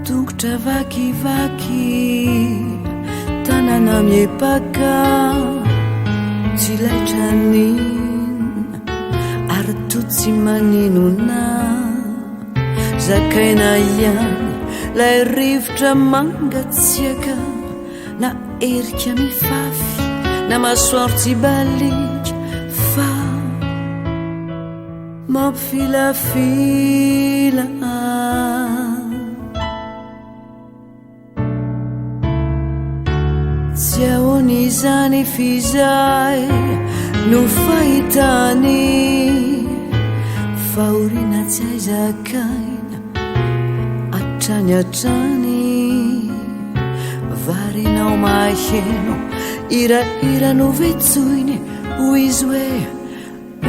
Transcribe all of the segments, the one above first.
Tongotra vakivaky tanana miepaka tsy laitra nina ary totsy maninona zakaina ihany lay rivotra mangatsiaka na erika mifafy na masoaro tsy balika fa mampifilafila tsy ahoana izany fizay no fahitany fahoriana tsy aizakaina atrany atrany varinao maheno iraira no vetsoiny hoy izy hoe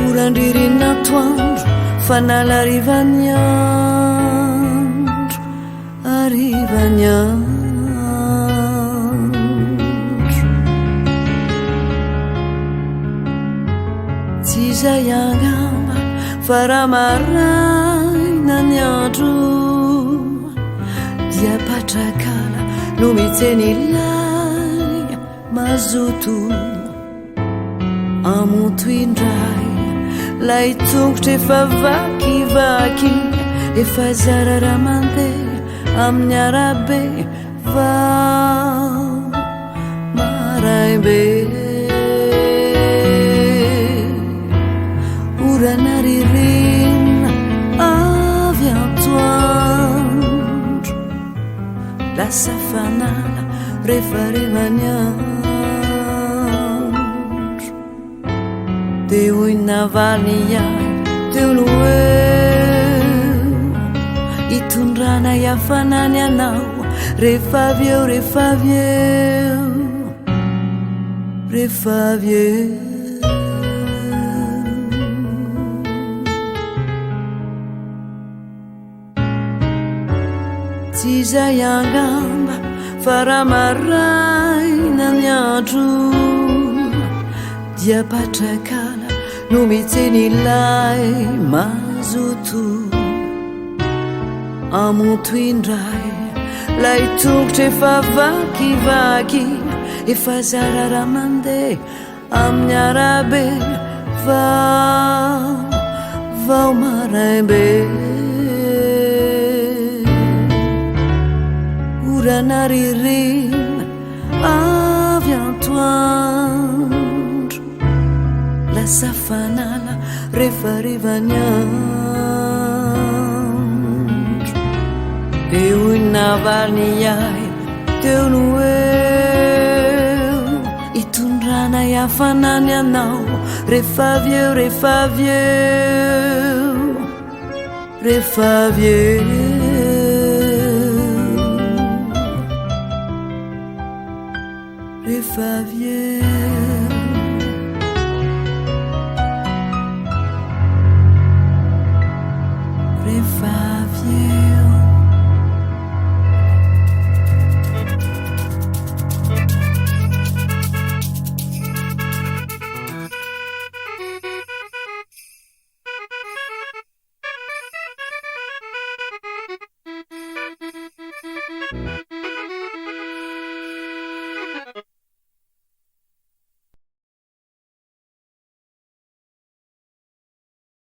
orandririna toandro fa nalarivany andro arivany andro tsy izay angamba fa raha maraina ny andro dia patrakala no mitseny lay mazoto amonto indray lay tongotra efa vakivaky efa zara raha mandeha amin'ny arabe vao maraimbe orana ririna avy atoandro lasa fanala rehefa rivany andro de hoy navalny ihany teo no eo itondrana iafanany anao rehefa avy eo rehefa avy eo rehefa avy eo tsy izay angamba fa raha maraina ny andro dia patrakala no mitseny lay mazoto amonto indray lay tongotra efa vakivaky efa zara raha mandeha amin'ny arabe vao maraimbe orana ririna avy atoandro lasa fanala rehefa rivany andro de hoy navalny ahy teo no eo itondrana iafanany anao rehefa avy eo rehefa avy eo rehefa avy eo rehefa avy eo rehefa avy eo.